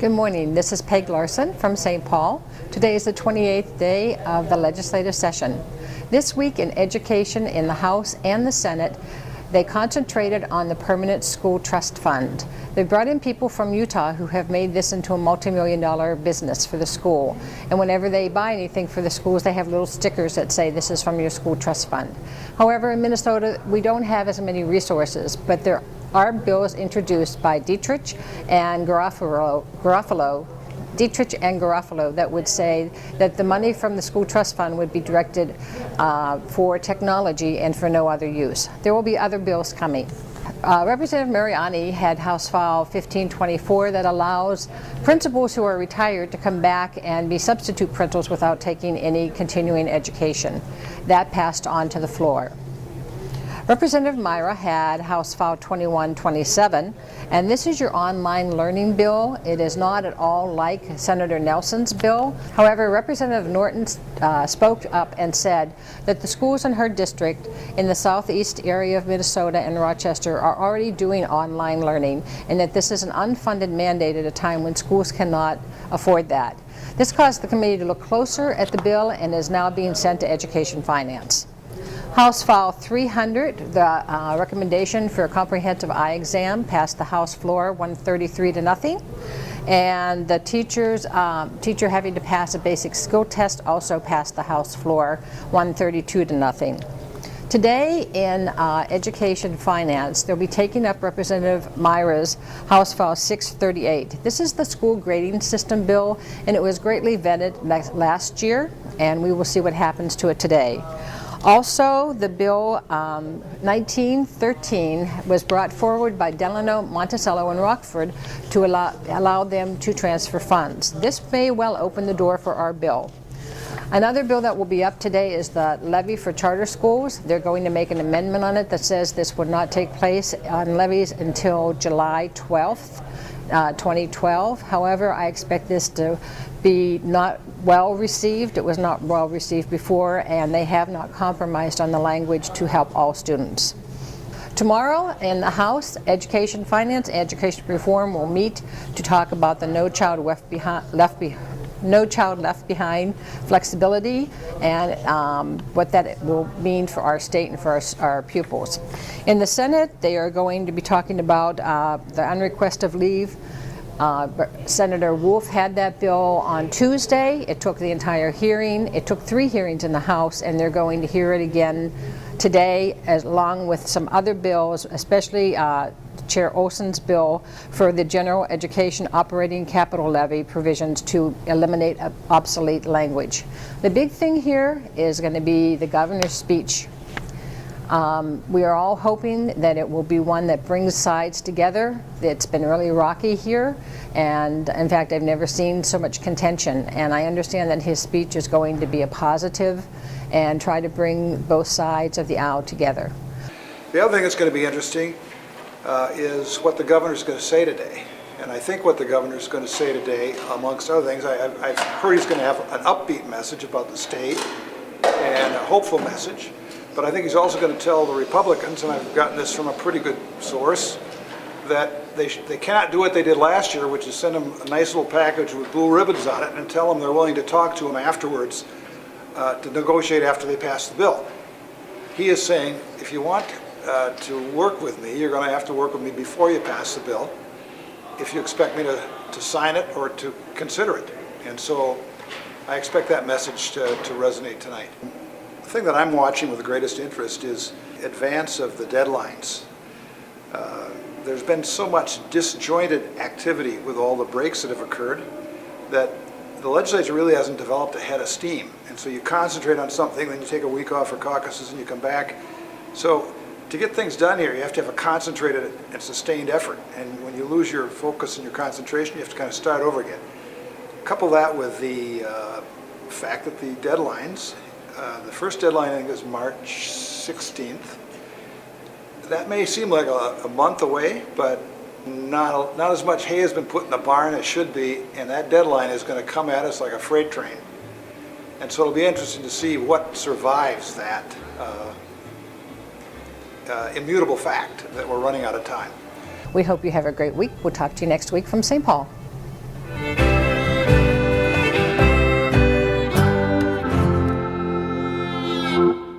Good morning. This is Peg Larson from St. Paul. Today is the 28th day of the legislative session. This week in education in the House and the Senate, they concentrated on the Permanent School Trust Fund. They brought in people from Utah who have made this into a multi-million-dollar business for the school. And whenever they buy anything for the schools, they have little stickers that say this is from your school trust fund. However, in Minnesota, we don't have as many resources, but there are bills introduced by Dietrich and Garofalo that would say that the money from the school trust fund would be directed for technology and for no other use. There will be other bills coming. Representative Mariani had House File 1524 that allows principals who are retired to come back and be substitute principals without taking any continuing education. That passed on to the floor. Representative Myra had House File 2127, and this is your online learning bill. It is not at all like Senator Nelson's bill. However, Representative Norton spoke up and said that the schools in her district in the southeast area of Minnesota and Rochester are already doing online learning, and that this is an unfunded mandate at a time when schools cannot afford that. This caused the committee to look closer at the bill and is now being sent to Education Finance. House File 300, the recommendation for a comprehensive eye exam, passed the House floor 133 to nothing. And the teacher having to pass a basic skill test also passed the House floor 132 to nothing. Today in Education Finance, they'll be taking up Representative Myra's House File 638. This is the school grading system bill, and it was greatly vetted last year, and we will see what happens to it today. Also, the bill 1913 was brought forward by Delano, Monticello, and Rockford to allow them to transfer funds. This may well open the door for our bill. Another bill that will be up today is the levy for charter schools. They're going to make an amendment on it that says this would not take place on levies until July 12th, 2012. However, I expect this to be not well received. It was not well received before, and they have not compromised on the language to help all students. Tomorrow in the House, Education Finance, Education Reform will meet to talk about the No Child Left Behind flexibility and what that will mean for our state and for our pupils. In the Senate, they are going to be talking about the unrequested leave. Senator Wolf had that bill on Tuesday. It took the entire hearing. It took 3 hearings in the House, and they're going to hear it again today, along with some other bills, especially Chair Olson's bill for the general education operating capital levy provisions to eliminate obsolete language. The big thing here is going to be the governor's speech. We are all hoping that it will be one that brings sides together. It's been really rocky here, and in fact I've never seen so much contention, and I understand that his speech is going to be a positive and try to bring both sides of the aisle together. The other thing that's going to be interesting is what the governor's going to say today. And I think what the governor's going to say today, amongst other things, I've heard he's going to have an upbeat message about the state and a hopeful message. But I think he's also going to tell the Republicans, and I've gotten this from a pretty good source, that they cannot do what they did last year, which is send them a nice little package with blue ribbons on it and tell them they're willing to talk to them afterwards to negotiate after they pass the bill. He is saying, if you want to work with me, you're going to have to work with me before you pass the bill, if you expect me to sign it or to consider it. And so I expect that message to resonate tonight. The thing that I'm watching with the greatest interest is advance of the deadlines. There's been so much disjointed activity with all the breaks that have occurred that the legislature really hasn't developed a head of steam. And so you concentrate on something, then you take a week off for caucuses and you come back. So to get things done here, you have to have a concentrated and sustained effort. And when you lose your focus and your concentration, you have to kind of start over again. Couple that with the fact that the deadlines, the first deadline I think is March 16th. That may seem like a month away, but not as much hay has been put in the barn as should be, and that deadline is going to come at us like a freight train. And so it'll be interesting to see what survives that immutable fact that we're running out of time. We hope you have a great week. We'll talk to you next week from St. Paul. Thank you.